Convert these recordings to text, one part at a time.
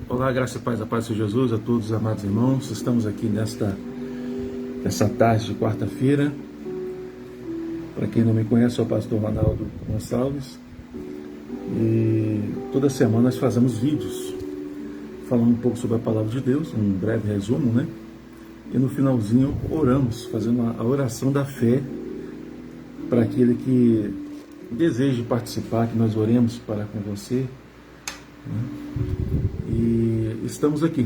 Olá, graça e paz da paz de Jesus a todos os amados irmãos. Estamos aqui nessa tarde de quarta-feira. Para quem não me conhece, sou o pastor Ronaldo Gonçalves. E toda semana nós fazemos vídeos falando um pouco sobre a palavra de Deus, um breve resumo, né? E no finalzinho oramos, fazendo a oração da fé para aquele que deseja participar, que nós oremos para com você, né? E estamos aqui.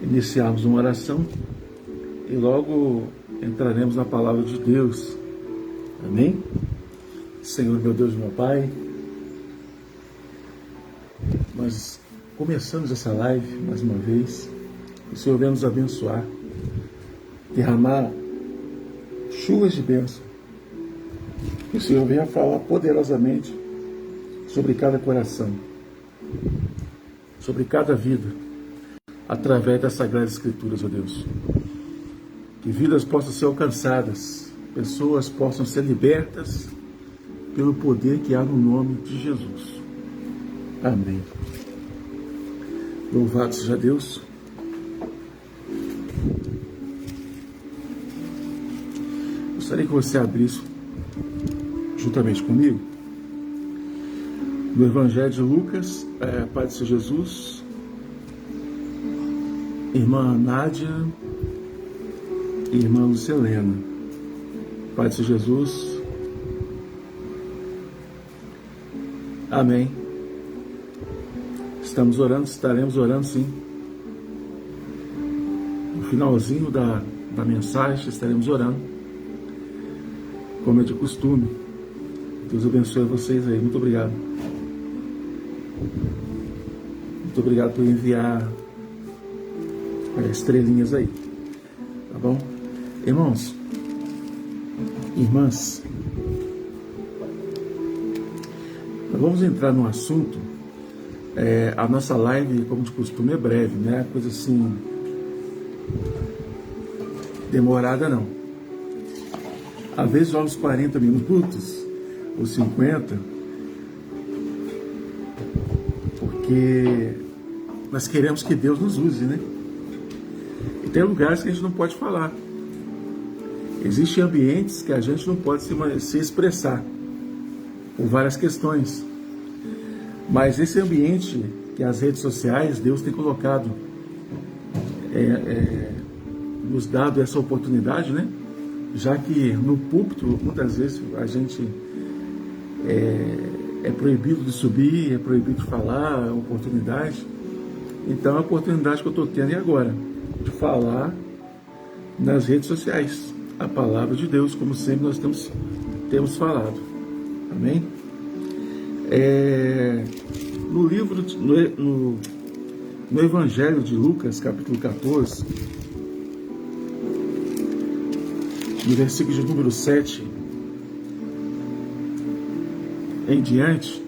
Iniciamos uma oração e logo entraremos na palavra de Deus. Amém? Senhor, meu Deus e meu Pai, nós começamos essa live mais uma vez. O Senhor venha nos abençoar, derramar chuvas de bênção. Que o Senhor venha falar poderosamente sobre cada coração, sobre cada vida, através das Sagradas Escrituras, ó Deus. Que vidas possam ser alcançadas, pessoas possam ser libertas pelo poder que há no nome de Jesus. Amém. Louvado seja Deus. Gostaria que você abrisse juntamente comigo no Evangelho de Lucas, Pai do Senhor Jesus, irmã Nádia e irmã Lucelena. Pai do Senhor Jesus. Amém. Estamos orando, estaremos orando sim. No finalzinho da mensagem estaremos orando, como é de costume. Deus abençoe vocês aí. Muito obrigado. Muito obrigado por enviar estrelinhas aí. Tá bom? Irmãos, irmãs, nós vamos entrar num assunto. A nossa live, como de costume, é breve, né? Coisa assim, demorada não. Às vezes vai uns 40 minutos ou 50, porque nós queremos que Deus nos use, né? E tem lugares que a gente não pode falar. Existem ambientes que a gente não pode se expressar por várias questões. Mas esse ambiente que as redes sociais, Deus tem colocado, nos dado essa oportunidade, né? Já que no púlpito, muitas vezes, a gente é proibido de subir, é proibido de falar, é uma oportunidade. Então a oportunidade que eu estou tendo é agora, de falar nas redes sociais a palavra de Deus, como sempre nós temos falado. Amém? No livro, no Evangelho de Lucas, capítulo 14, no versículo de número 7 em diante,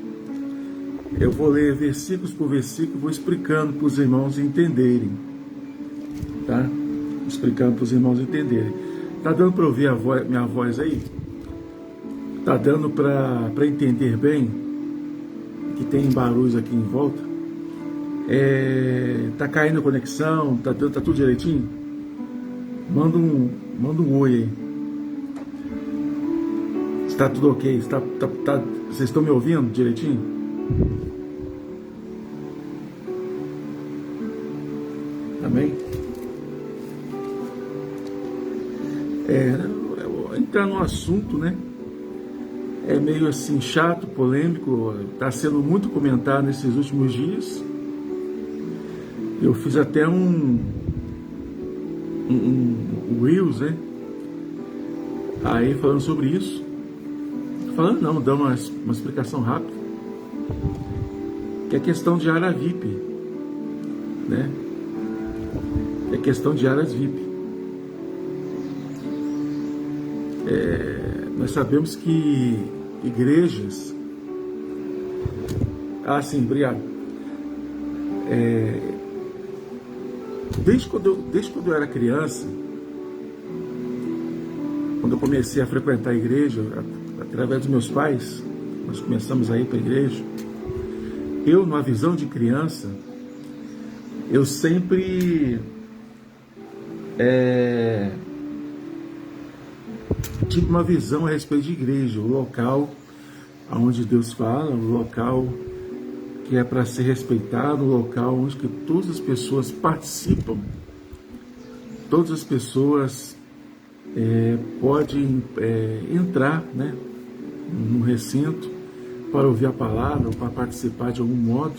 eu vou ler versículos por versículo, vou explicando para os irmãos entenderem, tá? Explicando para os irmãos entenderem. Tá dando para ouvir minha voz aí? Tá dando para entender bem? Que tem barulhos aqui em volta? Tá caindo a conexão? Tá tudo direitinho? Manda um oi aí. Está tudo ok? Vocês estão me ouvindo direitinho? Amém? Eu vou entrar no assunto, né? É meio assim chato, polêmico, está sendo muito comentado nesses últimos dias. Eu fiz até um Reels, né? Aí falando sobre isso. Falando não, dando uma explicação rápida. Que é questão de área VIP, né? É questão de áreas VIP. Nós sabemos que igrejas... sim, obrigado. Desde quando eu era criança, quando eu comecei a frequentar a igreja, através dos meus pais, nós começamos a ir para a igreja. Eu, numa visão de criança, eu sempre tive uma visão a respeito de igreja, o local onde Deus fala, o local que é para ser respeitado, o local onde que todas as pessoas participam, todas as pessoas podem entrar, né, no recinto para ouvir a palavra, ou para participar de algum modo,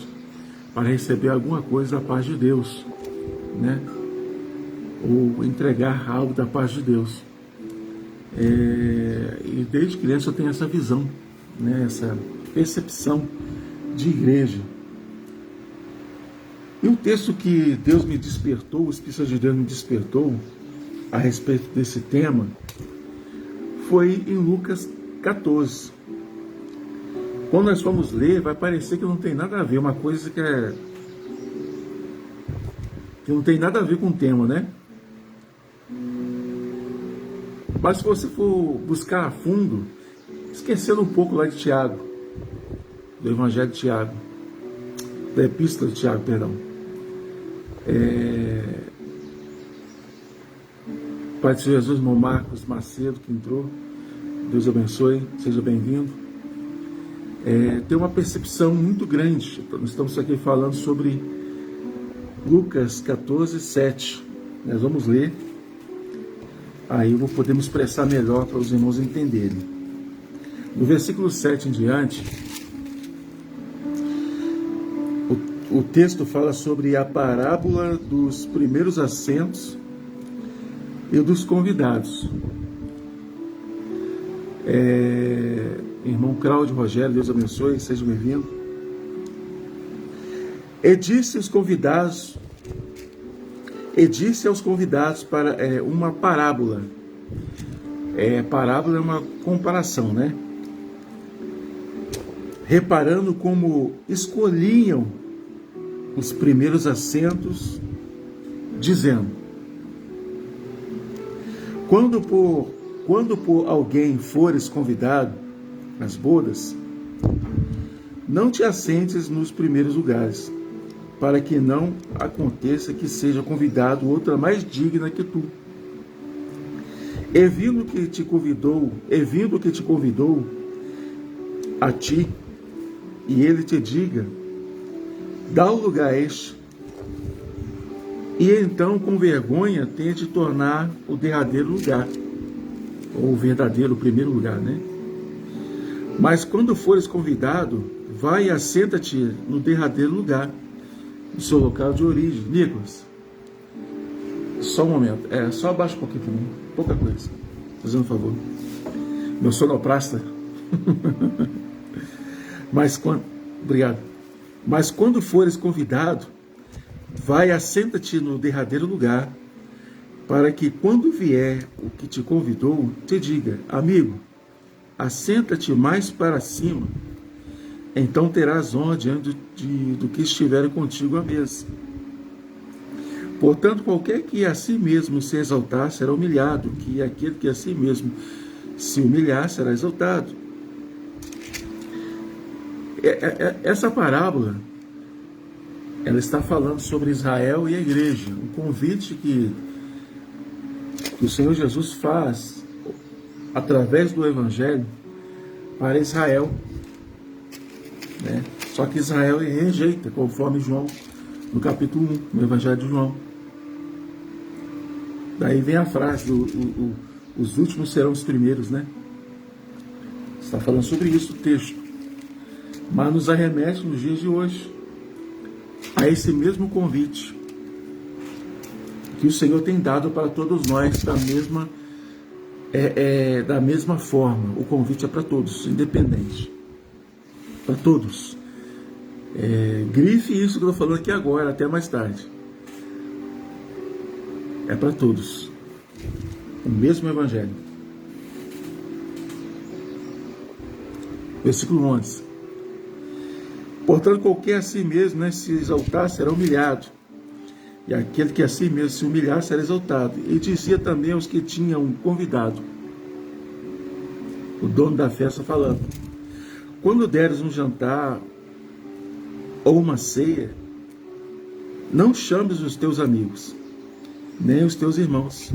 para receber alguma coisa da parte de Deus, né, ou entregar algo da parte de Deus. E desde criança eu tenho essa visão, né, essa percepção de igreja. E o texto que Deus me despertou, o Espírito de Deus me despertou a respeito desse tema, foi em Lucas 14. Quando nós formos ler, vai parecer que não tem nada a ver, uma coisa que não tem nada a ver com o tema, né? Mas se você for buscar a fundo, esquecendo um pouco lá de Tiago, do Evangelho de Tiago, da Epístola de Tiago, perdão. Pai de Jesus, irmão Marcos Macedo, que entrou, Deus abençoe, seja bem-vindo. Tem uma percepção muito grande. Nós estamos aqui falando sobre Lucas 14, 7. Nós vamos ler. Aí eu vou poder me expressar melhor para os irmãos entenderem. No versículo 7 em diante, o texto fala sobre a parábola dos primeiros assentos e dos convidados. Irmão Cláudio Rogério, Deus abençoe, seja bem-vindo. E disse aos convidados para uma parábola. Parábola é uma comparação, né? Reparando como escolhiam os primeiros assentos, dizendo: quando por alguém fores convidado nas bodas, não te assentes nos primeiros lugares, para que não aconteça que seja convidado outra mais digna que tu. E vindo que te convidou a ti, e ele te diga: dá o lugar a este, e então com vergonha tente tornar o derradeiro lugar, ou o verdadeiro, o primeiro lugar, né? Mas quando fores convidado, vai e assenta-te no derradeiro lugar, no seu local de origem. Nicolas, só um momento, só abaixa um pouquinho para mim, pouca coisa, fazendo um favor, meu sonoplasta. Obrigado. Mas quando fores convidado, vai e assenta-te no derradeiro lugar, para que quando vier o que te convidou, te diga: amigo, assenta-te mais para cima, então terás honra diante do que estiver contigo à mesa. Portanto, qualquer que a si mesmo se exaltar será humilhado, que aquele que a si mesmo se humilhar será exaltado. Essa parábola, ela está falando sobre Israel e a igreja, um convite que o Senhor Jesus faz através do Evangelho para Israel, né? Só que Israel rejeita, conforme João, no capítulo 1, no Evangelho de João. Daí vem a frase, os últimos serão os primeiros, né? Está falando sobre isso o texto. Mas nos arremete nos dias de hoje a esse mesmo convite que o Senhor tem dado para todos nós da mesma forma. O convite é para todos, independente. Para todos. Grife isso que eu estou falando aqui agora, até mais tarde. É para todos. O mesmo Evangelho. Versículo 11. Portanto, qualquer a si mesmo, né, se exaltar será humilhado, e aquele que a si mesmo se humilhar será exaltado. E dizia também aos que tinham convidado: o dono da festa falando: quando deres um jantar ou uma ceia, não chames os teus amigos, nem os teus irmãos,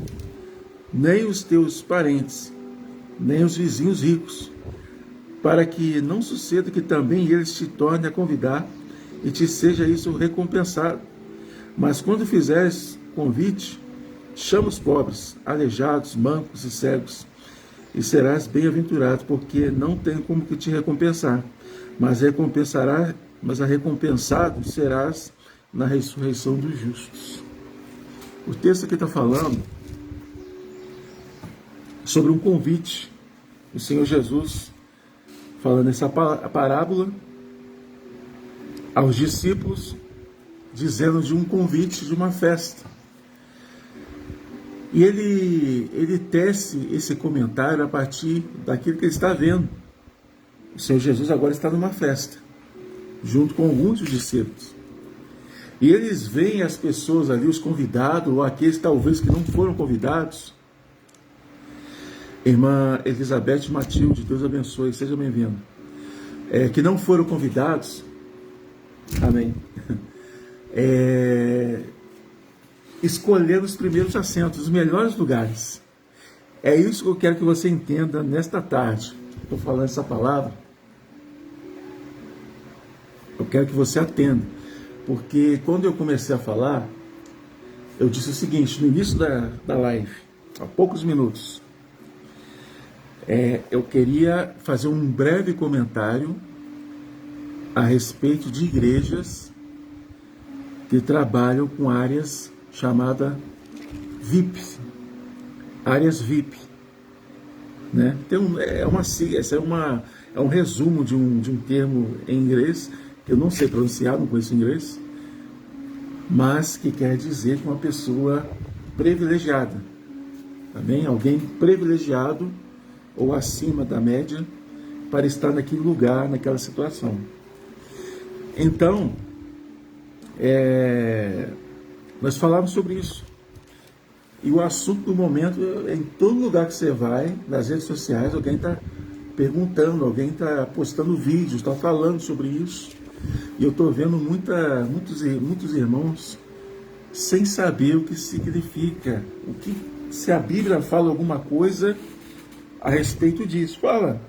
nem os teus parentes, nem os vizinhos ricos, para que não suceda que também eles te tornem a convidar e te seja isso recompensado. Mas quando fizeres convite, chama os pobres, aleijados, mancos e cegos, e serás bem-aventurado, porque não tem como que te recompensar, mas a recompensado serás na ressurreição dos justos. O texto aqui está falando sobre um convite. O Senhor Jesus, falando essa parábola aos discípulos, dizendo de um convite de uma festa. E ele tece esse comentário a partir daquilo que ele está vendo. O Senhor Jesus agora está numa festa, junto com alguns dos discípulos. E eles veem as pessoas ali, os convidados, ou aqueles talvez que não foram convidados. Irmã Elizabeth Matilde, Deus abençoe, seja bem-vindo. Que não foram convidados, amém, escolhendo os primeiros assentos, os melhores lugares. É isso que eu quero que você entenda nesta tarde. Estou falando essa palavra, eu quero que você atenda, porque quando eu comecei a falar, eu disse o seguinte, no início da live, há poucos minutos, eu queria fazer um breve comentário a respeito de igrejas que trabalham com áreas chamadas VIP, áreas VIP, né? É um resumo de um termo em inglês, que eu não sei pronunciar, não conheço inglês, mas que quer dizer que uma pessoa privilegiada, também alguém privilegiado ou acima da média para estar naquele lugar, naquela situação. Então, nós falamos sobre isso. E o assunto do momento, em todo lugar que você vai, nas redes sociais, alguém está perguntando, alguém está postando vídeos, está falando sobre isso. E eu estou vendo muitos irmãos sem saber o que significa, se a Bíblia fala alguma coisa a respeito disso. Fala,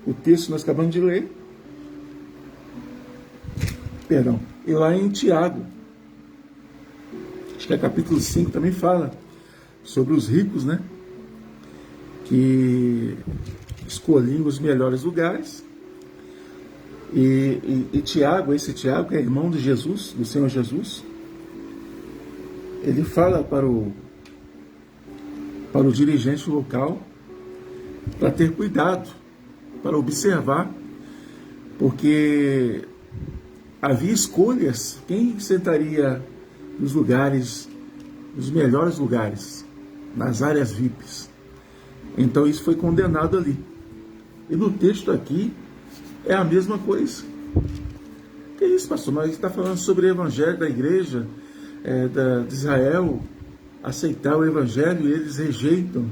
o texto que nós acabamos de ler, e lá em Tiago, acho que é capítulo 5, também fala sobre os ricos, né, que escolhiam os melhores lugares. E Tiago, esse Tiago, que é irmão de Jesus, do Senhor Jesus, ele fala para o dirigente local para ter cuidado, para observar, porque havia escolhas, quem sentaria nos lugares, nos melhores lugares, nas áreas VIPs. Então isso foi condenado ali. E no texto aqui é a mesma coisa. Que isso, pastor? Mas está falando sobre o evangelho da igreja de Israel, aceitar o evangelho e eles rejeitam.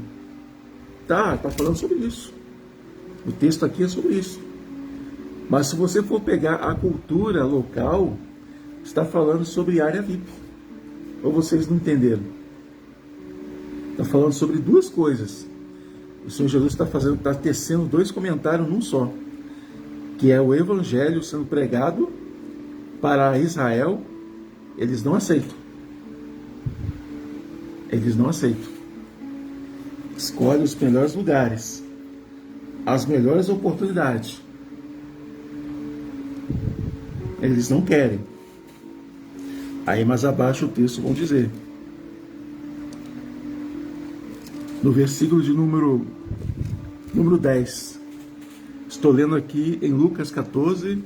Está falando sobre isso. O texto aqui é sobre isso. Mas se você for pegar a cultura local, está falando sobre área VIP. Ou vocês não entenderam? Está falando sobre duas coisas. O Senhor Jesus está tecendo dois comentários num só, que é o evangelho sendo pregado para Israel. Eles não aceitam. Eles não aceitam. Escolhe os melhores lugares, as melhores oportunidades. Eles não querem. Aí mais abaixo o texto vão dizer, no versículo de número 10, estou lendo aqui em Lucas 14,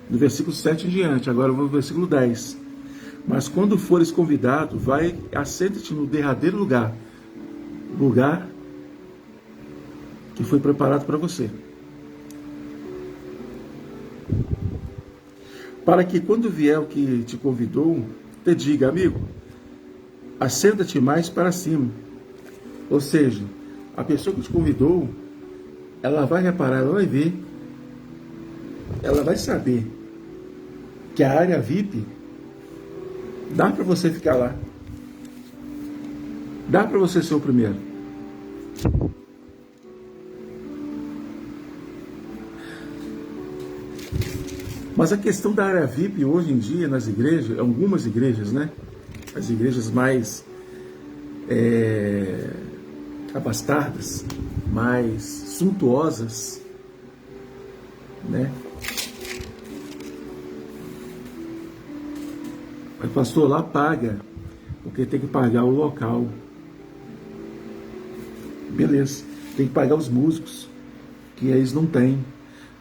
do versículo 7 em diante, agora eu vou no versículo 10. Mas quando fores convidado, vai, assenta-te no derradeiro lugar que foi preparado para você, para que quando vier o que te convidou, te diga, amigo, assenta-te mais para cima. Ou seja, a pessoa que te convidou, ela vai reparar, ela vai ver, ela vai saber que a área VIP dá para você ficar lá. Dá para você ser o primeiro. Mas a questão da área VIP hoje em dia nas igrejas, algumas igrejas, né? As igrejas mais abastadas, mais suntuosas, né? O pastor lá paga, porque tem que pagar o local. Beleza. Tem que pagar os músicos, que eles não têm.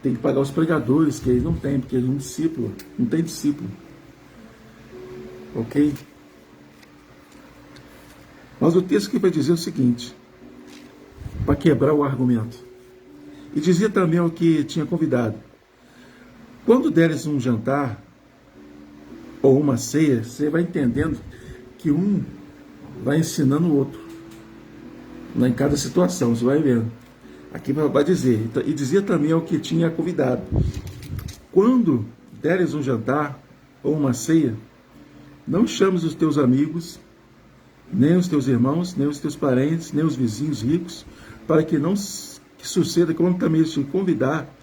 Tem que pagar os pregadores, que eles não têm, porque eles não discípulo, não tem discípulo. Ok? Mas o texto aqui vai dizer o seguinte, para quebrar o argumento. E dizia também o que tinha convidado: quando deres um jantar ou uma ceia, você vai entendendo que um vai ensinando o outro. Em cada situação, você vai vendo. Aqui vai dizer, e dizia também ao que tinha convidado: quando deres um jantar ou uma ceia, não chames os teus amigos, nem os teus irmãos, nem os teus parentes, nem os vizinhos ricos, para que não que suceda quando também te convidar,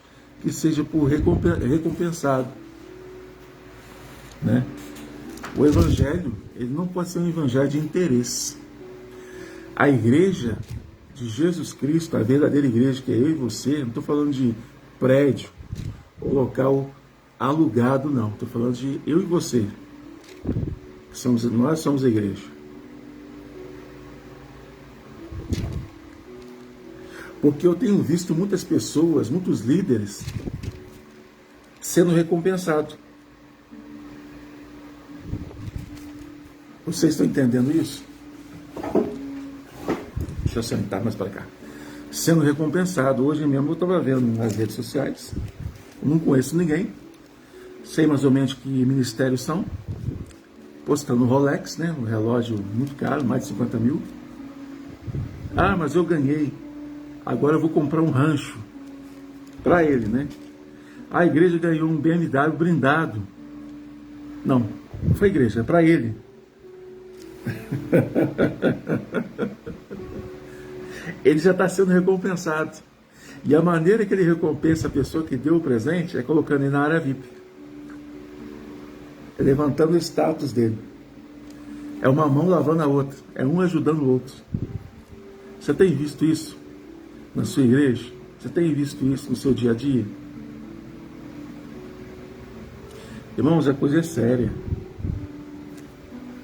que seja por recompensado. Né? O evangelho, ele não pode ser um evangelho de interesse. A igreja de Jesus Cristo, a verdadeira igreja, que é eu e você, não estou falando de prédio ou local alugado, não. Estou falando de eu e você. Nós somos a igreja. Porque eu tenho visto muitas pessoas, muitos líderes, sendo recompensados. Vocês estão entendendo isso? Deixa eu sentar mais para cá. Sendo recompensado. Hoje mesmo eu estava vendo nas redes sociais. Eu não conheço ninguém. Sei mais ou menos que ministérios são. Postando Rolex, né? Um relógio muito caro, mais de 50 mil. Ah, mas eu ganhei. Agora eu vou comprar um rancho. Para ele, né? A igreja ganhou um BMW blindado. Não foi a igreja, é para ele. Ele já está sendo recompensado. E a maneira que ele recompensa a pessoa que deu o presente é colocando ele na área VIP. É levantando o status dele. É uma mão lavando a outra. É um ajudando o outro. Você tem visto isso na sua igreja? Você tem visto isso no seu dia a dia? Irmãos, a coisa é séria.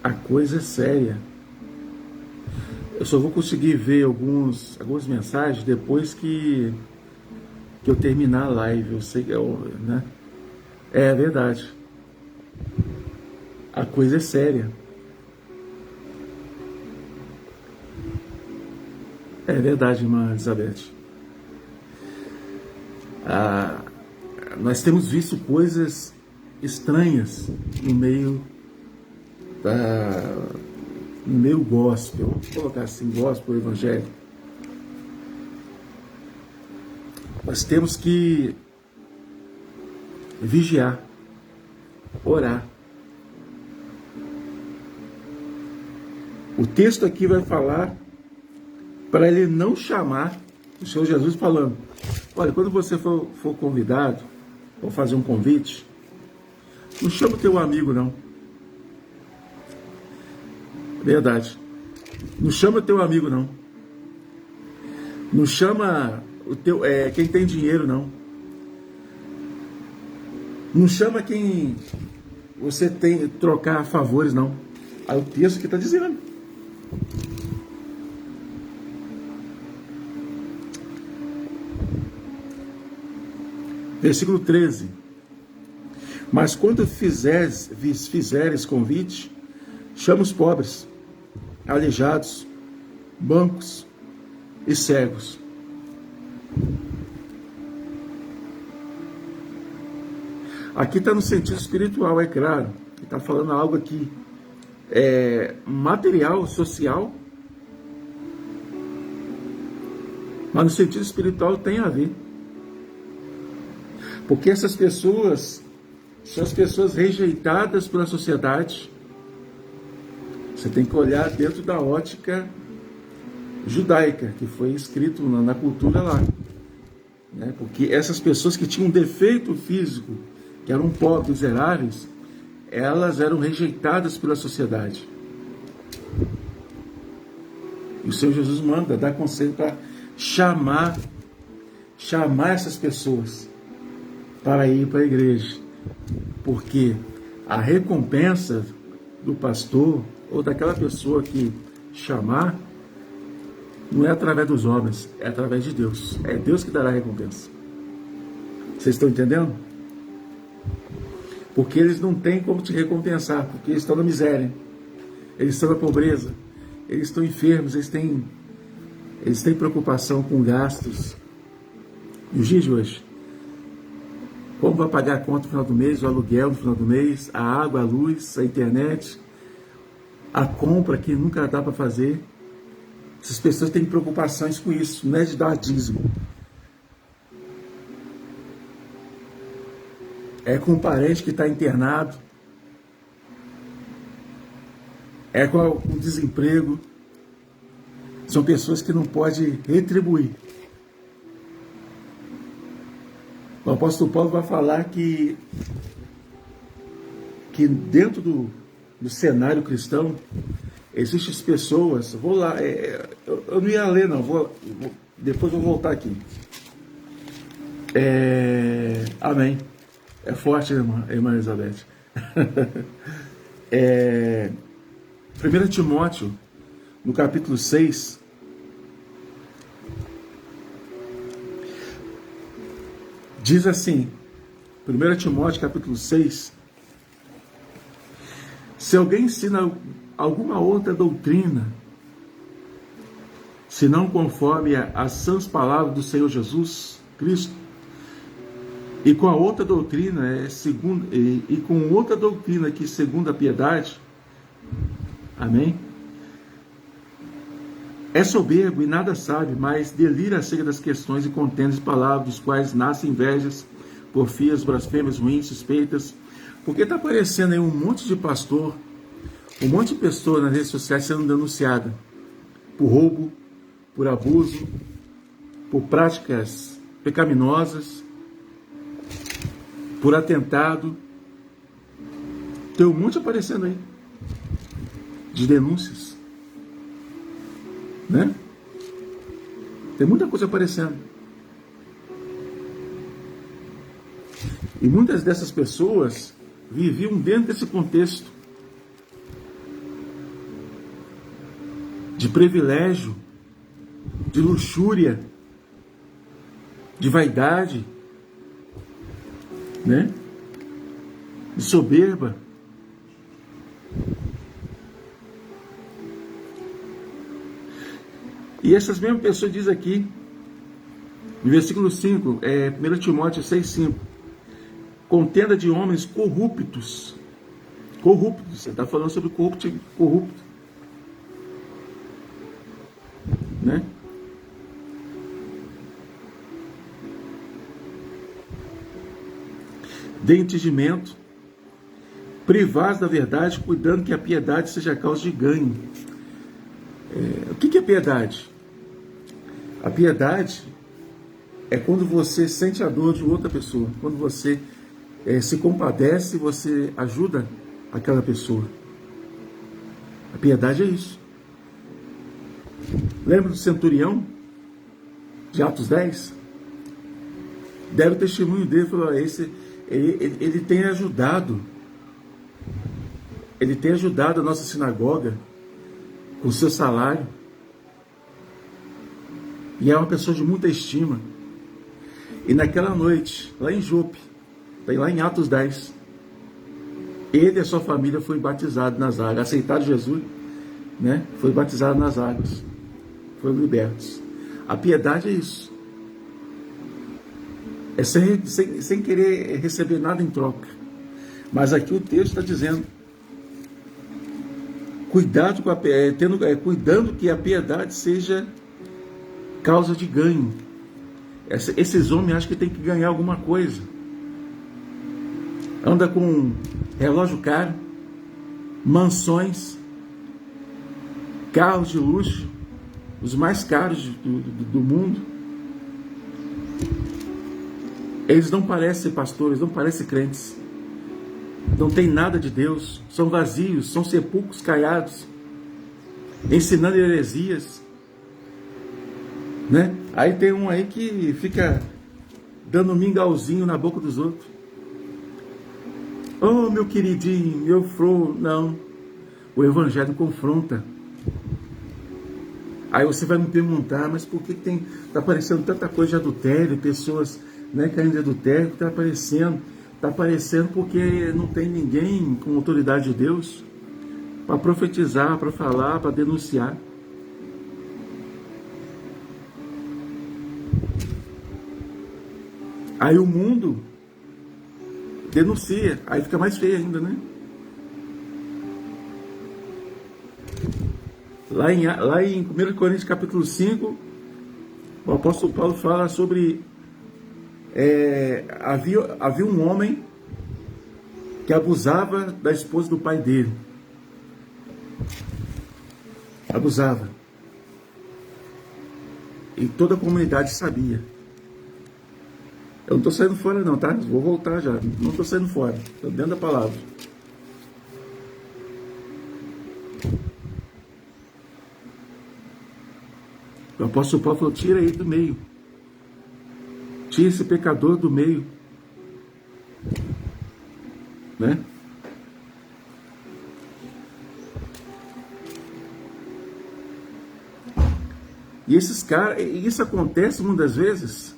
A coisa é séria. Eu só vou conseguir ver algumas mensagens depois que eu terminar a live. Eu sei que né? É verdade. A coisa é séria. É verdade, irmã Elizabeth. Nós temos visto coisas estranhas no meio gospel, vamos colocar assim, gospel, evangelho. Nós temos que vigiar, orar. O texto aqui vai falar para ele não chamar o Senhor Jesus falando: olha, quando você for convidado, ou fazer um convite, não chama o teu amigo, não. Verdade. Não chama o teu amigo, não. Não chama o teu, quem tem dinheiro, não. Não chama quem você tem trocar favores, não. Aí o texto que está dizendo. Versículo 13. Mas quando fizeres convite, chama os pobres, aleijados, mancos e cegos. Aqui está no sentido espiritual, é claro. Está falando algo aqui material, social. Mas no sentido espiritual tem a ver. Porque essas pessoas são as pessoas rejeitadas pela sociedade. Você tem que olhar dentro da ótica judaica, que foi escrito na cultura lá. Né? Porque essas pessoas que tinham um defeito físico, que eram pobres, miseráveis, elas eram rejeitadas pela sociedade. E o Senhor Jesus manda, dá conselho para chamar essas pessoas para ir para a igreja. Porque a recompensa do pastor ou daquela pessoa que chamar não é através dos homens, é através de Deus. É Deus que dará a recompensa. Vocês estão entendendo? Porque eles não têm como te recompensar, porque eles estão na miséria, eles estão na pobreza, eles estão enfermos, eles têm preocupação com gastos. E os dias de hoje, como vai pagar a conta no final do mês, o aluguel no final do mês, a água, a luz, a internet, a compra que nunca dá para fazer. Essas pessoas têm preocupações com isso, não é de dar dízimo. É com um parente que está internado, é com o desemprego. São pessoas que não podem retribuir. O apóstolo Paulo vai falar que dentro do cenário cristão existem pessoas. Vou lá, eu não ia ler, não. Depois eu vou voltar aqui. Amém. É forte, irmã Elizabeth. 1 Timóteo, no capítulo 6, diz assim, 1 Timóteo, capítulo 6, se alguém ensina alguma outra doutrina, se não conforme as sãs palavras do Senhor Jesus Cristo, e com a outra doutrina e com outra doutrina que segundo a piedade, amém? É soberbo e nada sabe, mas delira acerca das questões e contende palavras, dos quais nascem invejas, porfias, blasfêmias, ruins, suspeitas. Porque está aparecendo aí um monte de pastor, um monte de pessoas nas redes sociais sendo denunciada por roubo, por abuso, por práticas pecaminosas, por atentado. Tem um monte aparecendo aí de denúncias, né? Tem muita coisa aparecendo. E muitas dessas pessoas viviam dentro desse contexto de privilégio, de luxúria, de vaidade, né? De soberba. E essas mesmas pessoas dizem aqui, no versículo 5, 1 Timóteo 6,5, contenda de homens corruptos. Corruptos, você está falando sobre corrupto, né? De entendimento, privados da verdade, cuidando que a piedade seja causa de ganho. O que é piedade? A piedade é quando você sente a dor de outra pessoa, quando você se compadece, você ajuda aquela pessoa. A piedade é isso. Lembra do centurião de Atos 10? Deram o testemunho dele, falou: ele tem ajudado a nossa sinagoga com o seu salário, e é uma pessoa de muita estima. E naquela noite, lá em Jope, lá em Atos 10, ele e a sua família foi batizado nas águas, aceitaram Jesus, né? Foi batizado nas águas, foram libertos. A piedade é isso. É sem querer receber nada em troca. Mas aqui o texto está dizendo: cuidando que a piedade seja causa de ganho. Esses homens acham que tem que ganhar alguma coisa. Anda com relógio caro, mansões, carros de luxo, os mais caros do mundo. Eles não parecem pastores, não parecem crentes. Não tem nada de Deus, são vazios, são sepulcros caiados, ensinando heresias, né? Aí tem um aí que fica dando mingauzinho na boca dos outros. Oh, meu queridinho, meu flor, não. O evangelho confronta. Aí você vai me perguntar, mas por que está aparecendo tanta coisa de adultério, pessoas, né, caindo de adultério, que está aparecendo? Está aparecendo porque não tem ninguém com autoridade de Deus para profetizar, para falar, para denunciar. Aí o mundo denuncia, aí fica mais feio ainda, né? Lá em 1 Coríntios capítulo 5, o apóstolo Paulo fala sobre havia um homem que abusava da esposa do pai dele. Abusava. E toda a comunidade sabia. Eu não estou saindo fora não, tá? Vou voltar já. Não estou saindo fora. Estou dentro da palavra. O apóstolo Paulo falou, tira ele do meio. Tira esse pecador do meio. Né? E esses caras, isso acontece muitas vezes,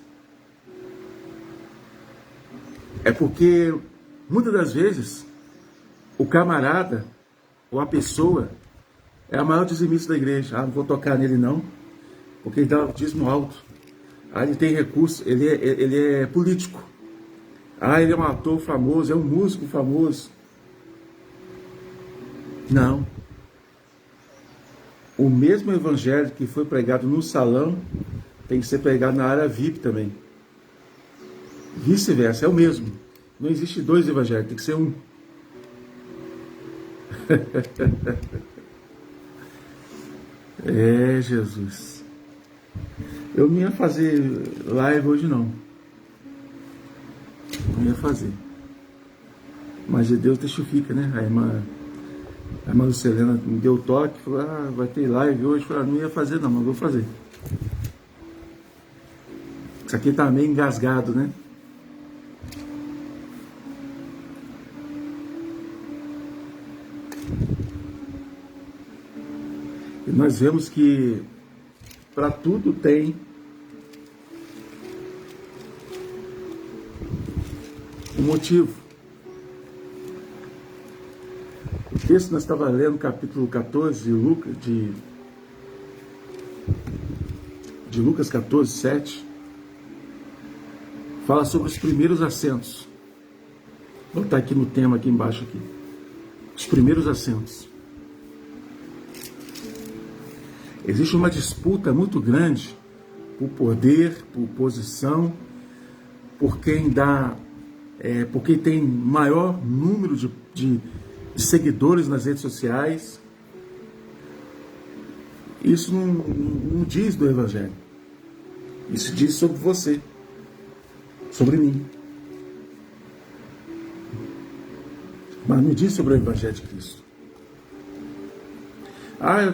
é porque muitas das vezes o camarada ou a pessoa é a maior dizimista da igreja. Ah, não vou tocar nele não, porque ele dá um dízimo alto. Ah, ele tem recurso, ele é político. Ah, ele é um ator famoso, é um músico famoso. Não. O mesmo evangelho que foi pregado no salão tem que ser pregado na área VIP também. Vice-versa, é o mesmo. Não existe dois evangelhos, tem que ser um. É, Jesus. Eu não ia fazer live hoje não. Não ia fazer. Mas Deus testifica, né? A irmã Lucilena me deu o toque, falou, vai ter live hoje. Eu falei, não ia fazer não, mas vou fazer. Isso aqui tá meio engasgado, né? E nós vemos que para tudo tem um motivo. O texto nós estávamos lendo, capítulo 14 de Lucas 14, 7, fala sobre os primeiros assentos. Vou botar aqui no tema, aqui embaixo, aqui. Os primeiros assentos. Existe uma disputa muito grande por poder, por posição, por quem tem maior número de seguidores nas redes sociais. Isso não diz do Evangelho. Isso diz sobre você, sobre mim. Mas não diz sobre o Evangelho de Cristo.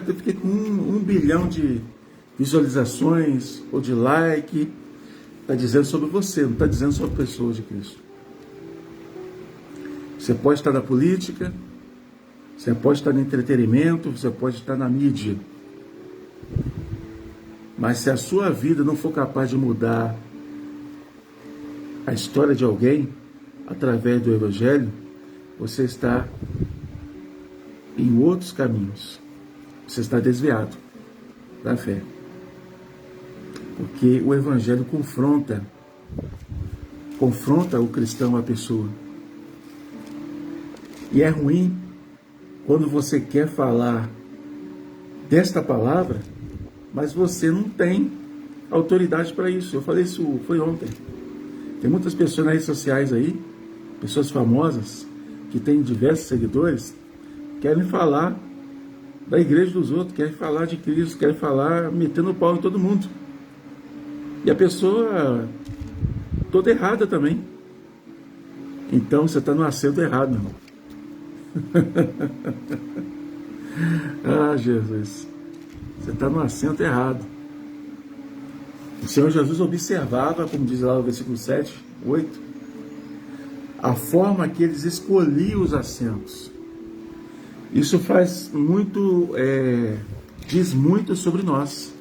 Eu fiquei com 1 bilhão de visualizações ou de like. Está dizendo sobre você, não está dizendo sobre a pessoa de Cristo. Você pode estar na política, você pode estar no entretenimento, você pode estar na mídia. Mas se a sua vida não for capaz de mudar a história de alguém através do Evangelho, você está em outros caminhos. Você está desviado da fé. Porque o Evangelho confronta o cristão, a pessoa. E é ruim quando você quer falar desta palavra, mas você não tem autoridade para isso. Eu falei isso, foi ontem. Tem muitas pessoas nas redes sociais aí, pessoas famosas, que têm diversos seguidores, querem falar da igreja dos outros, querem falar de Cristo, querem falar metendo o pau em todo mundo. E a pessoa toda errada também. Então você está no assento errado, meu irmão. Ah, Jesus. Você está no assento errado. O Senhor Jesus observava, como diz lá no versículo 7, 8, a forma que eles escolhiam os assentos. Isso faz muito, diz muito sobre nós.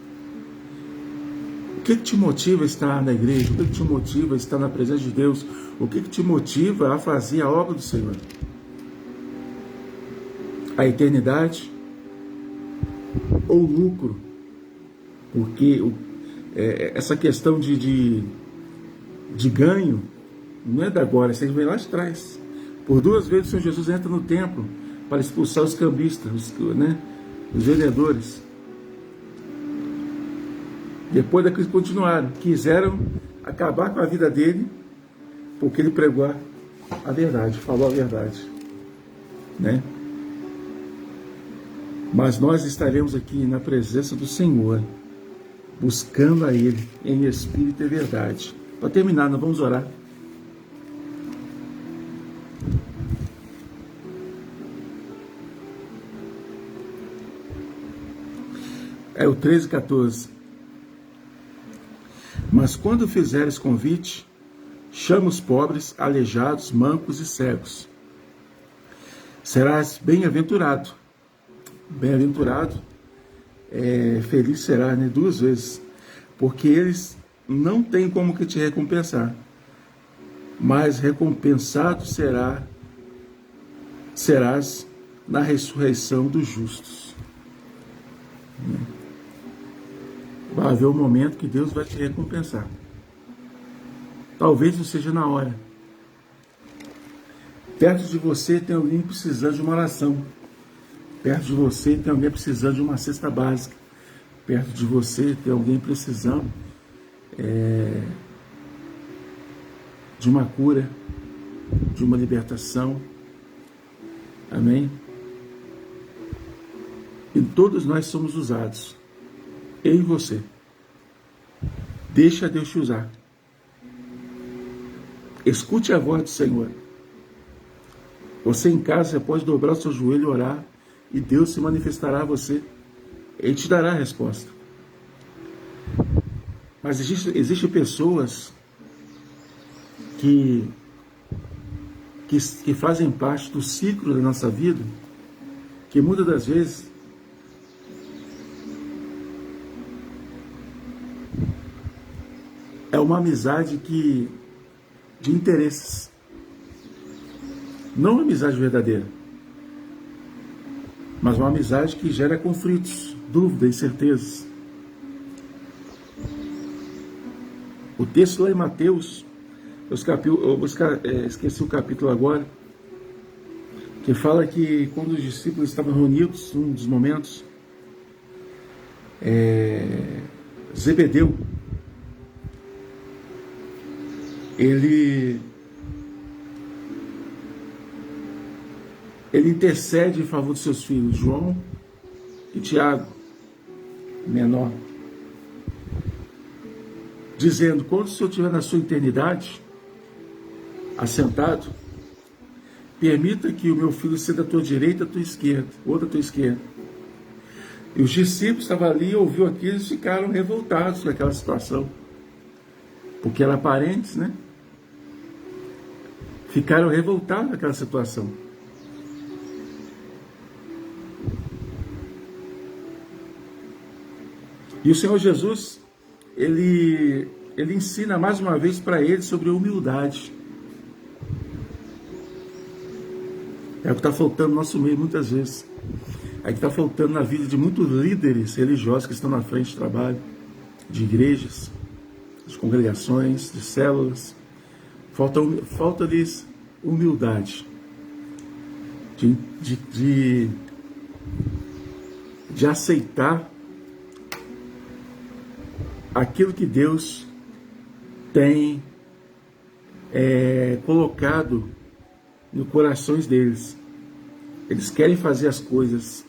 O que te motiva a estar na igreja? O que te motiva a estar na presença de Deus? O que te motiva a fazer a obra do Senhor? A eternidade ou lucro? Porque essa questão de ganho não é da agora, isso vem lá de trás. Por 2 vezes o Senhor Jesus entra no templo para expulsar os cambistas, os vendedores. Depois daqueles continuaram, quiseram acabar com a vida dele, porque ele pregou a verdade, falou a verdade, né? Mas nós estaremos aqui na presença do Senhor, buscando a Ele em espírito e verdade. Para terminar, nós vamos orar. É o 13:14. Mas quando fizeres convite, chama os pobres, aleijados, mancos e cegos. Serás bem-aventurado. Bem-aventurado, feliz será, 2 vezes. Porque eles não têm como que te recompensar. Mas recompensado serás na ressurreição dos justos. Vai haver um momento que Deus vai te recompensar. Talvez não seja na hora. Perto de você tem alguém precisando de uma oração. Perto de você tem alguém precisando de uma cesta básica. Perto de você tem alguém precisando de uma cura, de uma libertação. Amém? E todos nós somos usados. Eu e você. Deixa Deus te usar. Escute a voz do Senhor. Você em casa, você pode dobrar o seu joelho e orar, e Deus se manifestará a você. Ele te dará a resposta. Mas existem pessoas que fazem parte do ciclo da nossa vida, que muitas das vezes é uma amizade de interesses. Não uma amizade verdadeira, mas uma amizade que gera conflitos, dúvidas, incertezas. O texto lá em Mateus, esqueci o capítulo agora, que fala que quando os discípulos estavam reunidos, num dos momentos, Zebedeu, ele intercede em favor dos seus filhos, João e Tiago, menor, dizendo: quando o Senhor estiver na sua eternidade, assentado, permita que o meu filho seja da tua direita, à tua esquerda, outra à tua esquerda. E os discípulos estavam ali, ouviu aquilo, eles ficaram revoltados com aquela situação, porque eram parentes, né? Ficaram revoltados com aquela situação. E o Senhor Jesus, ele ensina mais uma vez para eles sobre humildade. É o que está faltando no nosso meio muitas vezes. É o que está faltando na vida de muitos líderes religiosos que estão na frente de trabalho, de igrejas, de congregações, de células. Falta-lhes humildade. De aceitar aquilo que Deus tem colocado nos corações deles. Eles querem fazer as coisas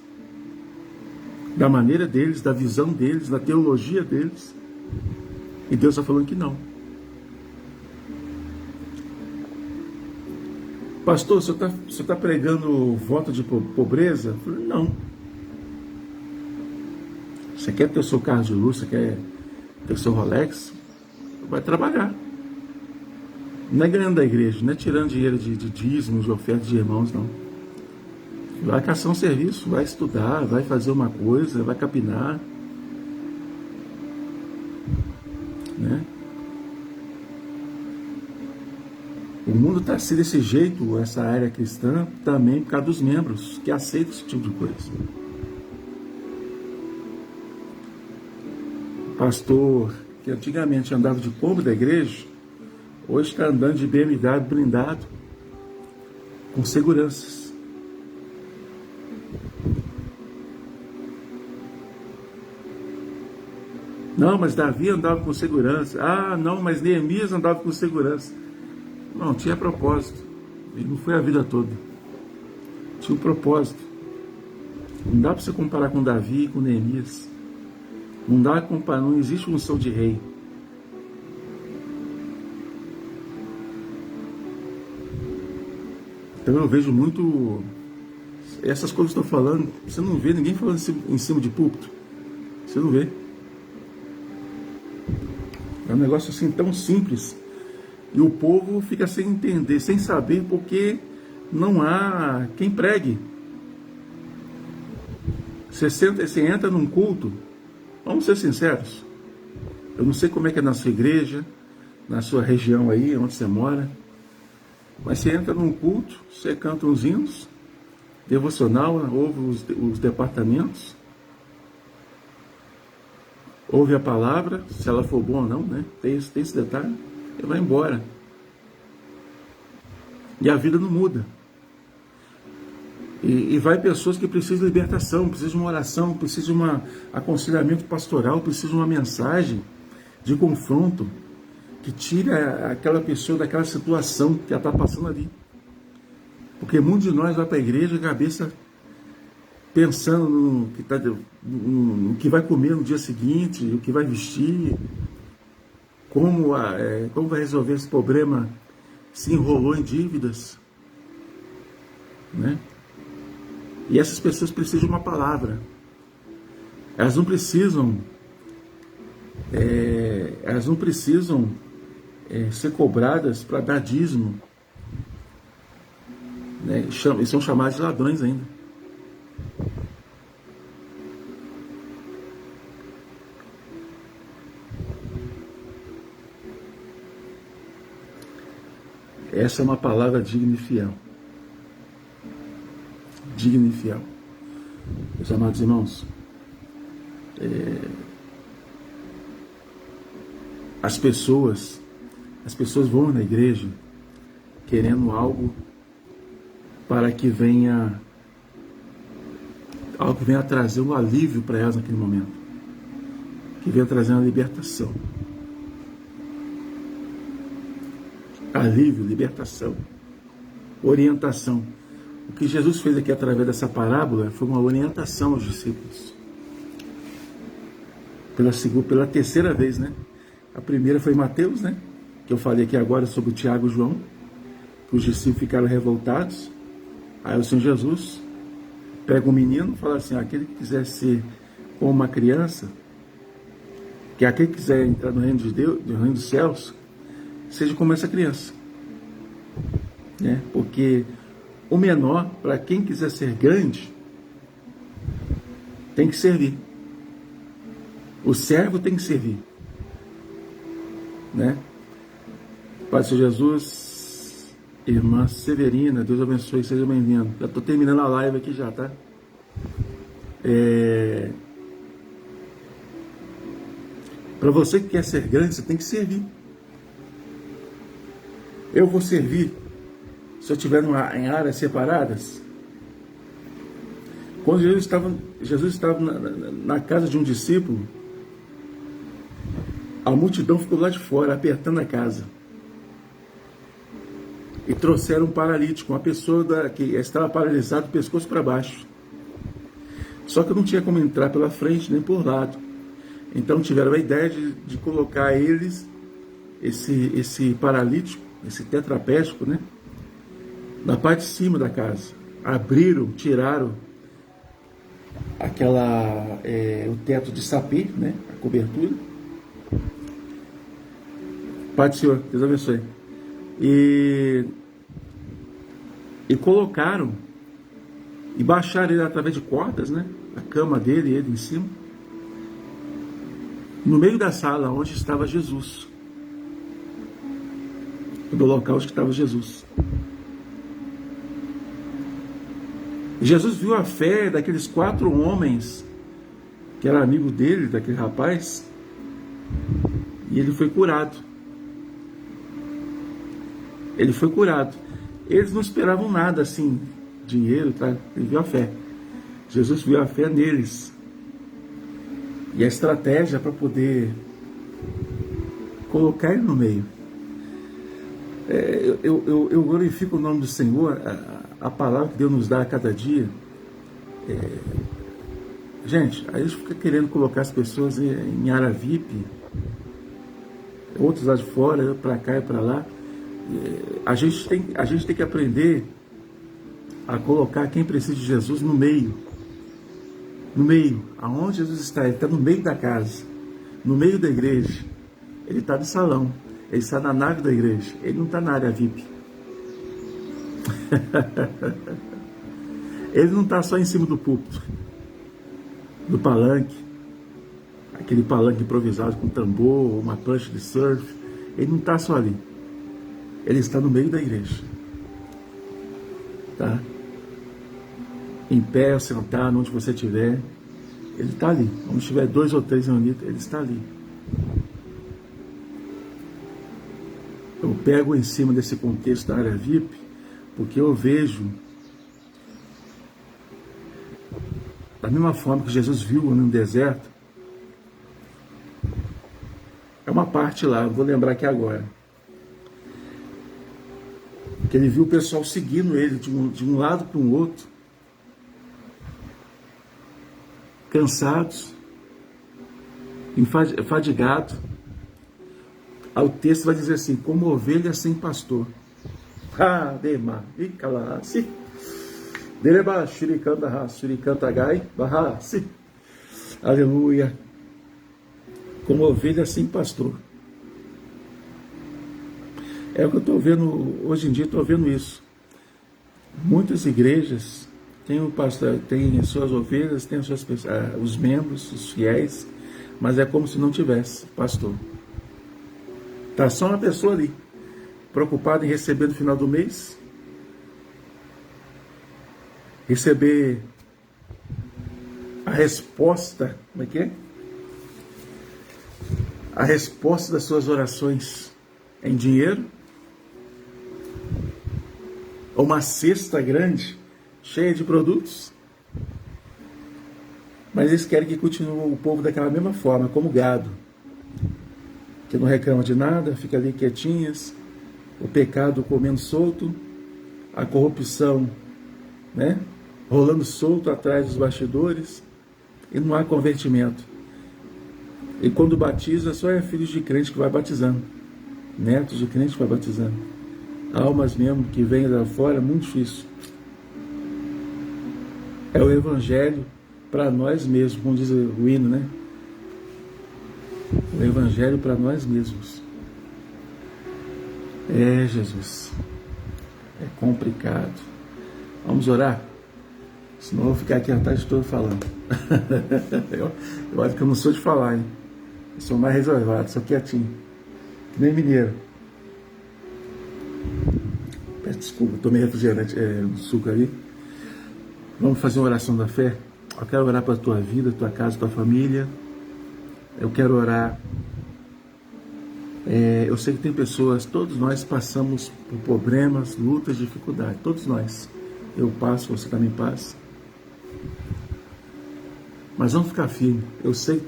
da maneira deles, da visão deles, da teologia deles. E Deus está falando que não. Pastor, você está pregando voto de pobreza? Eu falei, não. Você quer ter o seu carro de luxo, você quer ter o seu Rolex? Vai trabalhar. Não é ganhando da igreja, não é tirando dinheiro de dízimos, de ofertas de irmãos, não. Vai caçar um serviço, vai estudar, vai fazer uma coisa, vai capinar. Né? O mundo está assim desse jeito, essa área cristã, também por causa dos membros que aceitam esse tipo de coisa. Pastor que antigamente andava de Kombi da igreja, hoje está andando de BMW blindado, com seguranças. Não, mas Davi andava com segurança. Ah, não, mas Neemias andava com segurança. Não, tinha propósito. Ele não foi a vida toda. Tinha um propósito. Não dá para você comparar com Davi e com Neemias. Não dá para comparar, não existe unção de rei. Então eu vejo muito... Essas coisas que eu estou falando, você não vê ninguém falando em cima de púlpito. Você não vê. É um negócio assim tão simples. E o povo fica sem entender, sem saber, porque não há quem pregue. Você entra num culto, vamos ser sinceros. Eu não sei como é que é na sua igreja, na sua região aí, onde você mora. Mas você entra num culto, você canta uns hinos, devocional, ouve os departamentos, ouve a palavra, se ela for boa ou não, né? Tem esse detalhe, e vai embora. E a vida não muda. E vai pessoas que precisam de libertação, precisam de uma oração, precisam de um aconselhamento pastoral, precisam de uma mensagem de confronto que tire aquela pessoa daquela situação que ela está passando ali. Porque muitos de nós vai para a igreja, a cabeça pensando no que vai comer no dia seguinte, o que vai vestir, como vai resolver esse problema, se enrolou em dívidas, né? E essas pessoas precisam de uma palavra. Elas não precisam ser cobradas para dar dízimo, né? Eles são chamados de ladrões ainda. Essa é uma palavra digna e fiel. Digna e fiel. Meus amados irmãos, as pessoas vão na igreja querendo algo para que venha trazer um alívio para elas naquele momento, que venha trazer uma libertação. Alívio, libertação, orientação. O que Jesus fez aqui através dessa parábola foi uma orientação aos discípulos. Pela terceira vez, né? A primeira foi Mateus, né? Que eu falei aqui agora sobre o Tiago e João, que os discípulos ficaram revoltados. Aí o Senhor Jesus pega um menino e fala assim: aquele que quiser ser como uma criança, que aquele que quiser entrar no reino de Deus, no reino dos céus, seja como essa criança, né? Porque o menor, para quem quiser ser grande, tem que servir. O servo tem que servir, né? Pai Senhor Jesus, irmã Severina, Deus abençoe, seja bem-vindo. Já estou terminando a live aqui já, tá? Para você que quer ser grande, você tem que servir. Eu vou servir se eu estiver em áreas separadas. Quando Jesus estava na casa de um discípulo, A multidão ficou lá de fora, apertando a casa. E trouxeram um paralítico, uma pessoa que estava paralisada do pescoço para baixo. Só que não tinha como entrar pela frente nem por lado. Então tiveram a ideia de colocar eles, esse paralítico, esse tetraplégico, né, na parte de cima da casa. Abriram, tiraram o teto de sapê, né, a cobertura. Pai do Senhor, Deus abençoe. E colocaram e baixaram ele através de cordas, né, a cama dele, ele em cima, no meio da sala onde estava Jesus, do local onde estava Jesus. E Jesus viu a fé daqueles 4 homens que eram amigos dele, daquele rapaz, e ele foi curado. Ele foi curado. Eles não esperavam nada assim, dinheiro, tá? Ele viu a fé. Jesus viu a fé neles. E a estratégia para poder colocar ele no meio. Eu glorifico o nome do Senhor, a palavra que Deus nos dá a cada dia. Gente, a gente fica querendo colocar as pessoas em área VIP, outros lá de fora, para cá e para lá. A gente tem que aprender a colocar quem precisa de Jesus no meio. No meio, aonde Jesus está? Ele está no meio da casa, no meio da igreja. Ele está no salão, ele está na nave da igreja, ele não está na área VIP. Ele não está só em cima do púlpito, do palanque, aquele palanque improvisado com tambor, uma prancha de surf. Ele não está só ali. Ele está no meio da igreja. Tá? Em pé, sentado, onde você estiver, ele está ali. Onde tiver 2 ou 3 reunidos, ele está ali. Eu pego em cima desse contexto da área VIP, porque eu vejo, da mesma forma que Jesus viu no deserto, é uma parte lá, vou lembrar aqui agora, que ele viu o pessoal seguindo ele de um lado para o outro, cansados, enfadigados. O texto vai dizer assim: como ovelha sem pastor. Aleluia. Como ovelha sem pastor. É o que eu estou vendo hoje em dia, estou vendo isso. Muitas igrejas têm o pastor, têm as suas ovelhas, têm os membros, os fiéis, mas é como se não tivesse pastor. Está só uma pessoa ali, preocupada em receber no final do mês, receber a resposta, como é que é? A resposta das suas orações em dinheiro, ou uma cesta grande, cheia de produtos, mas eles querem que continue o povo daquela mesma forma, como gado, que não reclama de nada, fica ali quietinhas, o pecado comendo solto, a corrupção, né, rolando solto atrás dos bastidores, e não há convertimento. E quando batiza, só é filhos de crente que vai batizando, netos de crente que vai batizando, almas mesmo que vêm lá fora, muito difícil. É o evangelho para nós mesmos, como diz o hino, né? O evangelho para nós mesmos. É, Jesus, é complicado. Vamos orar? Senão eu vou ficar aqui a tarde toda falando. Eu acho que eu não sou de falar, hein? Eu sou mais reservado, sou quietinho, que nem mineiro. Peço desculpa, tomei refrigerante, um suco ali. Vamos fazer uma oração da fé? Eu quero orar para a tua vida, tua casa, tua família. Eu quero orar. Eu sei que tem pessoas, todos nós passamos por problemas, lutas, dificuldades. Todos nós. Eu passo, você também passa. Mas vamos ficar firme. Eu sei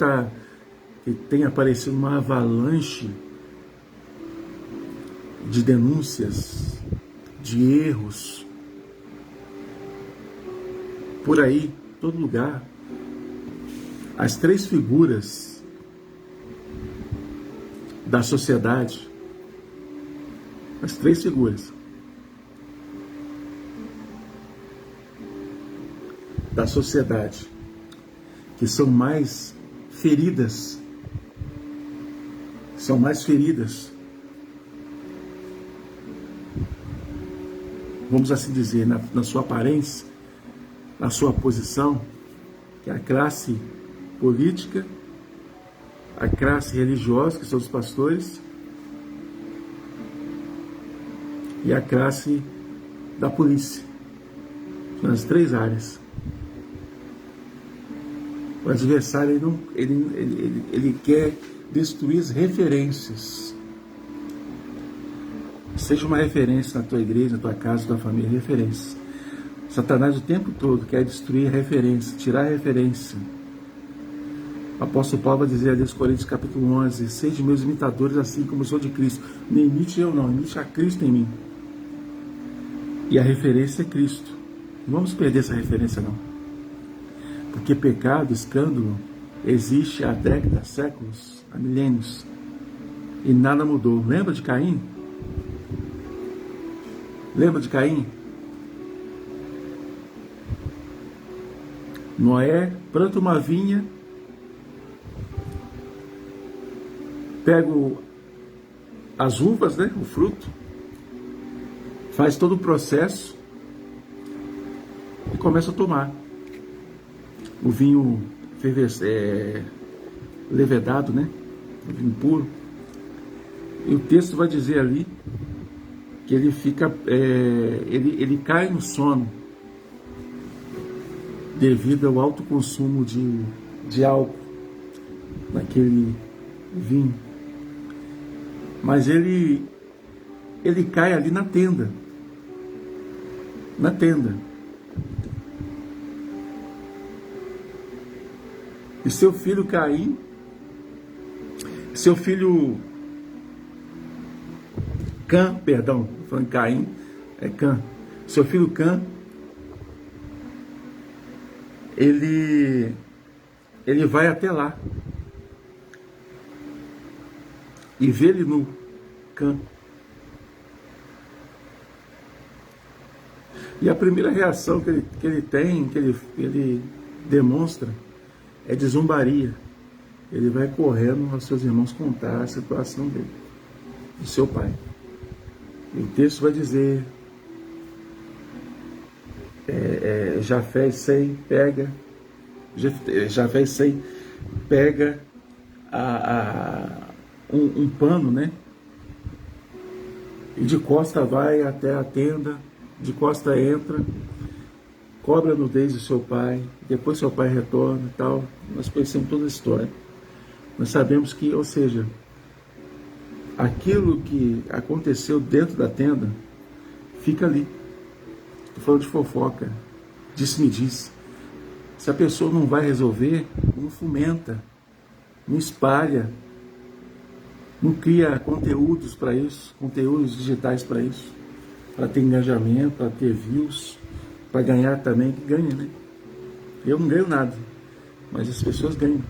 que que tem aparecido uma avalanche de denúncias, de erros, por aí, todo lugar. As três figuras da sociedade, as três figuras da sociedade que são mais feridas, vamos assim dizer, na sua aparência, na sua posição, que é a classe política, a classe religiosa, que são os pastores, e a classe da polícia. São as três áreas. O adversário ele quer destruir as referências. Seja uma referência na tua igreja, na tua casa, na tua família, referência. Satanás o tempo todo quer destruir a referência, tirar a referência. O apóstolo Paulo vai dizer ali aos Coríntios capítulo 11, sede meus imitadores assim como eu sou de Cristo. Não imite eu não, imite a Cristo em mim. E a referência é Cristo. Não vamos perder essa referência não. Porque pecado, escândalo, existe há décadas, séculos, há milênios. E nada mudou. Lembra de Caim? Lembra de Caim? Noé planta uma vinha, pega as uvas, né, o fruto, faz todo o processo e começa a tomar. O vinho levedado, né? O vinho puro. E o texto vai dizer ali que ele fica, ele cai no sono devido ao alto consumo de álcool naquele vinho. Mas ele cai ali na tenda. Na tenda. E seu filho Caim, seu filho Cã, perdão, falando Caim, é Cã. Seu filho Cã, ele vai até lá e vê ele nu, Cã. E a primeira reação que ele tem, que ele demonstra, é de zombaria. Ele vai correndo aos seus irmãos contar a situação dele, do seu pai. E o texto vai dizer, Jafé e Sem pega um pano, né? E de costa vai até a tenda, de costa entra, cobre a nudez do seu pai, depois seu pai retorna e tal. Nós conhecemos toda a história. Nós sabemos que, ou seja, aquilo que aconteceu dentro da tenda fica ali. Estou falando de fofoca, disse-me disse. Se a pessoa não vai resolver, não fomenta, não espalha, não cria conteúdos para isso, conteúdos digitais para isso, para ter engajamento, para ter views, para ganhar também, que ganha, né? Eu não ganho nada, mas as pessoas ganham.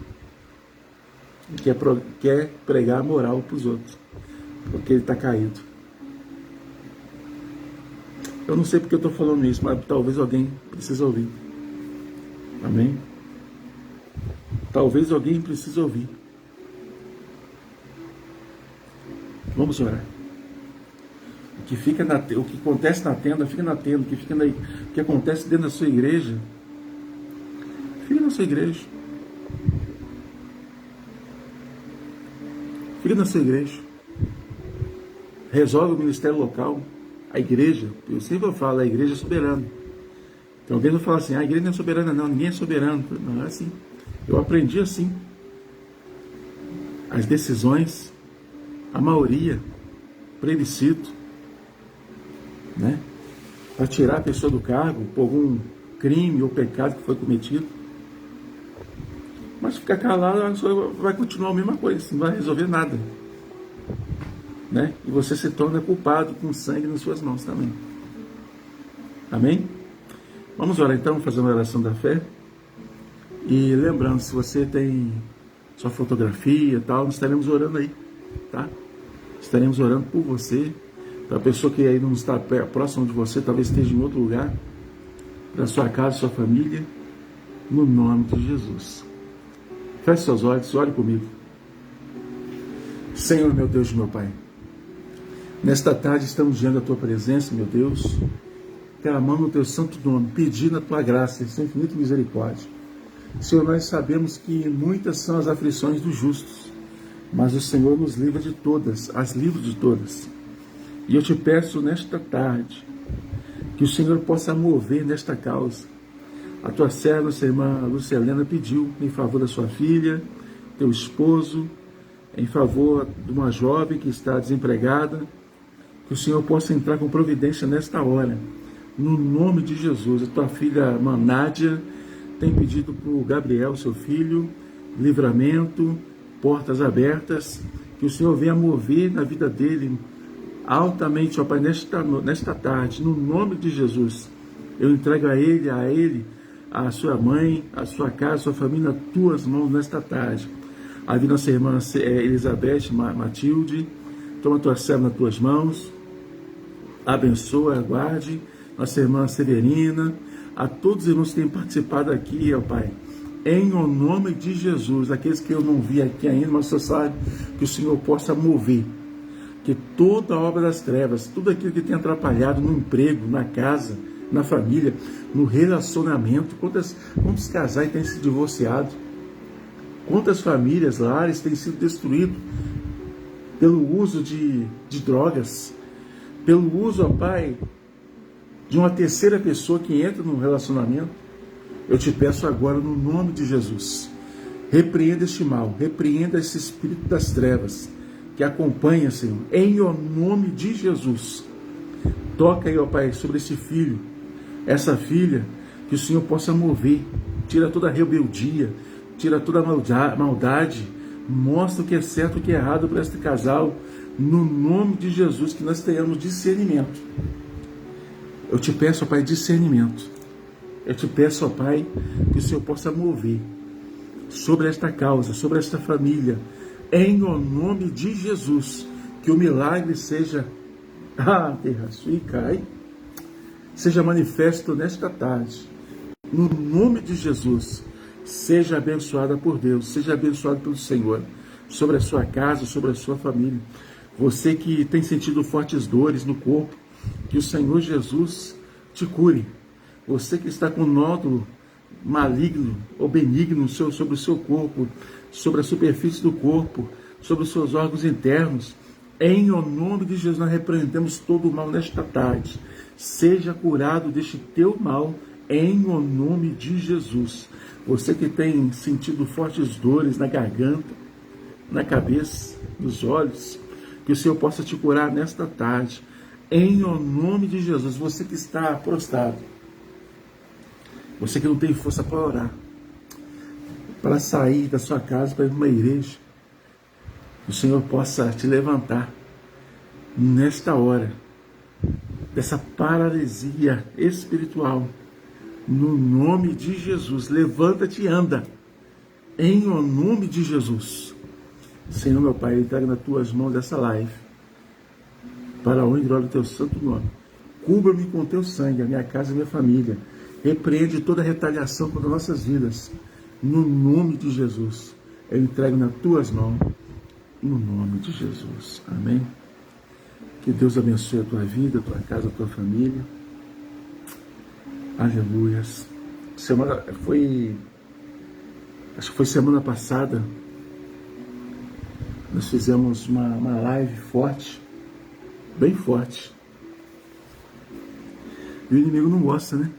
E quer pregar a moral para os outros, porque ele está caído. Eu não sei porque eu estou falando isso, mas talvez alguém precise ouvir. Amém? Talvez alguém precise ouvir. Vamos orar. O que acontece na tenda, fica na tenda. O que acontece dentro da sua igreja, fica na sua igreja. Fica na sua igreja. Resolve o ministério local. A igreja, eu sempre falo, a igreja é soberana. Então alguém vai falar assim, a igreja não é soberana não, ninguém é soberano. Não é assim. Eu aprendi assim. As decisões, a maioria, plebiscito, né? Para tirar a pessoa do cargo por algum crime ou pecado que foi cometido. Mas ficar calado, a pessoa vai continuar a mesma coisa, não vai resolver nada. Né? E você se torna culpado com sangue nas suas mãos também. Amém? Vamos orar então, fazer uma oração da fé. E lembrando, se você tem sua fotografia e tal, nós estaremos orando aí, tá? Estaremos orando por você, para a pessoa que aí não está próximo de você, talvez esteja em outro lugar, para sua casa, sua família, no nome de Jesus. Feche seus olhos, ore comigo. Senhor, meu Deus e meu Pai, nesta tarde estamos diante da Tua presença, meu Deus, clamando o Teu santo nome, pedindo a Tua graça e Sua infinita misericórdia. Senhor, nós sabemos que muitas são as aflições dos justos, mas o Senhor nos livra de todas, as livra de todas. E eu te peço nesta tarde, que o Senhor possa mover nesta causa. A tua serva, nossa irmã Lucelena, pediu em favor da sua filha, teu esposo, em favor de uma jovem que está desempregada, que o Senhor possa entrar com providência nesta hora, no nome de Jesus. A tua filha Nádia tem pedido para o Gabriel, seu filho, livramento, portas abertas, que o Senhor venha mover na vida dele altamente, ó Pai, nesta tarde, no nome de Jesus. Eu entrego a ele, a sua mãe, a sua casa, a sua família, nas tuas mãos nesta tarde. A vida da nossa irmã Elizabeth Matilde, toma a tua serva nas tuas mãos, abençoa, guarde nossa irmã Severina, a todos os irmãos que têm participado aqui, ó Pai, em o nome de Jesus, aqueles que eu não vi aqui ainda, mas você sabe que o Senhor possa mover, que toda a obra das trevas, tudo aquilo que tem atrapalhado no emprego, na casa, na família, no relacionamento, quantos casais têm se divorciado, quantas famílias, lares têm sido destruídos pelo uso de drogas, pelo uso, ó Pai, de uma terceira pessoa que entra no relacionamento. Eu te peço agora, no nome de Jesus, repreenda este mal, repreenda esse espírito das trevas que acompanha, Senhor, em o nome de Jesus. Toca aí, ó Pai, sobre esse filho, essa filha, que o Senhor possa mover, tira toda a rebeldia, tira toda a maldade, mostra o que é certo e o que é errado para este casal, no nome de Jesus, que nós tenhamos discernimento. Eu te peço, ó Pai, discernimento. Eu te peço, ó Pai, que o Senhor possa mover sobre esta causa, sobre esta família, em o nome de Jesus, que o milagre seja seja manifesto nesta tarde, no nome de Jesus. Seja abençoada por Deus, seja abençoado pelo Senhor, sobre a sua casa, sobre a sua família. Você que tem sentido fortes dores no corpo, que o Senhor Jesus te cure. Você que está com nódulo maligno ou benigno sobre o seu corpo, sobre a superfície do corpo, sobre os seus órgãos internos, em o nome de Jesus nós repreendemos todo o mal nesta tarde. Seja curado deste teu mal, em o nome de Jesus. Você que tem sentido fortes dores na garganta, na cabeça, nos olhos, que o Senhor possa te curar nesta tarde, em o nome de Jesus. Você que está prostrado, você que não tem força para orar, para sair da sua casa, para ir para uma igreja, o Senhor possa te levantar nesta hora, dessa paralisia espiritual, no nome de Jesus. Levanta-te e anda, em o nome de Jesus. Senhor, meu Pai, eu entrego nas tuas mãos essa live, para a honra e glória do teu santo nome. Cubra-me com o teu sangue, a minha casa e a minha família. Repreende toda retaliação contra nossas vidas, no nome de Jesus. Eu entrego nas tuas mãos, no nome de Jesus. Amém. Que Deus abençoe a tua vida, a tua casa, a tua família. Aleluias. Acho que foi semana passada, nós fizemos uma live forte, bem forte. E o inimigo não gosta, né?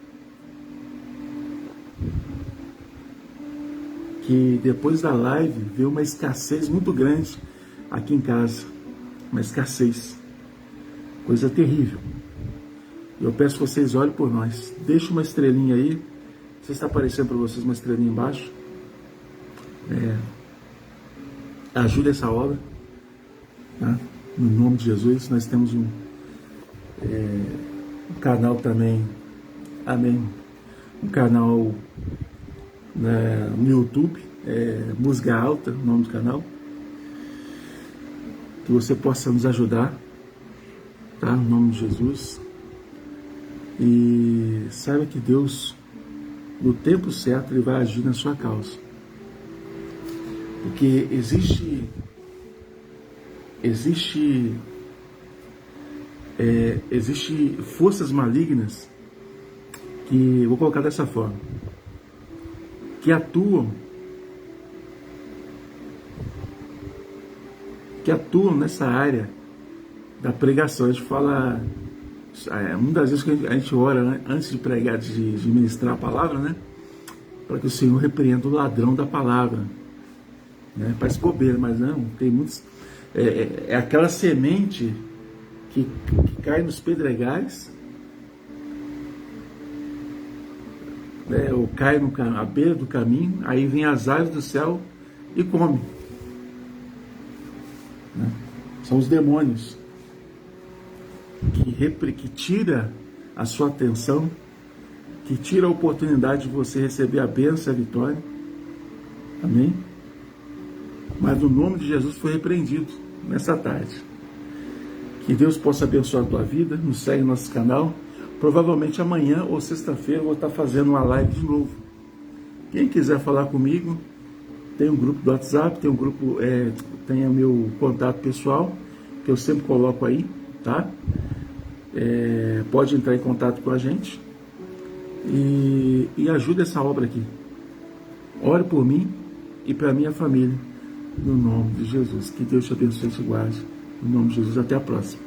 Que depois da live veio uma escassez muito grande aqui em casa. Uma escassez. Coisa terrível. Eu peço que vocês olhem por nós. Deixa uma estrelinha aí. Não sei se está aparecendo para vocês uma estrelinha embaixo. Ajude essa obra, tá? No nome de Jesus. Nós temos um canal também, amém, um canal, né, no YouTube, Música Alta, o nome do canal, que você possa nos ajudar, tá? No nome de Jesus. E saiba que Deus, no tempo certo, Ele vai agir na sua causa. Porque existe forças malignas que, eu vou colocar dessa forma, que atuam nessa área da pregação. A gente fala, uma das vezes que a gente ora, né, antes de pregar, de ministrar a palavra, né, para que o Senhor repreenda o ladrão da palavra, né? Parece bobeira, mas não, tem muitos, é aquela semente que cai nos pedregais, né, ou cai à beira do caminho, aí vem as aves do céu e come, né? São os demônios que tira a sua atenção, que tira a oportunidade de você receber a bênção e a vitória, amém? Mas no nome de Jesus foi repreendido nessa tarde. Que Deus possa abençoar a tua vida. Nos segue no nosso canal. Provavelmente amanhã ou sexta-feira eu vou estar fazendo uma live de novo. Quem quiser falar comigo, tem um grupo do WhatsApp, tem um grupo, tem o meu contato pessoal, que eu sempre coloco aí, tá? Pode entrar em contato com a gente e ajude essa obra aqui. Ore por mim e para minha família, no nome de Jesus. Que Deus te abençoe e te guarde. No nome de Jesus, até a próxima.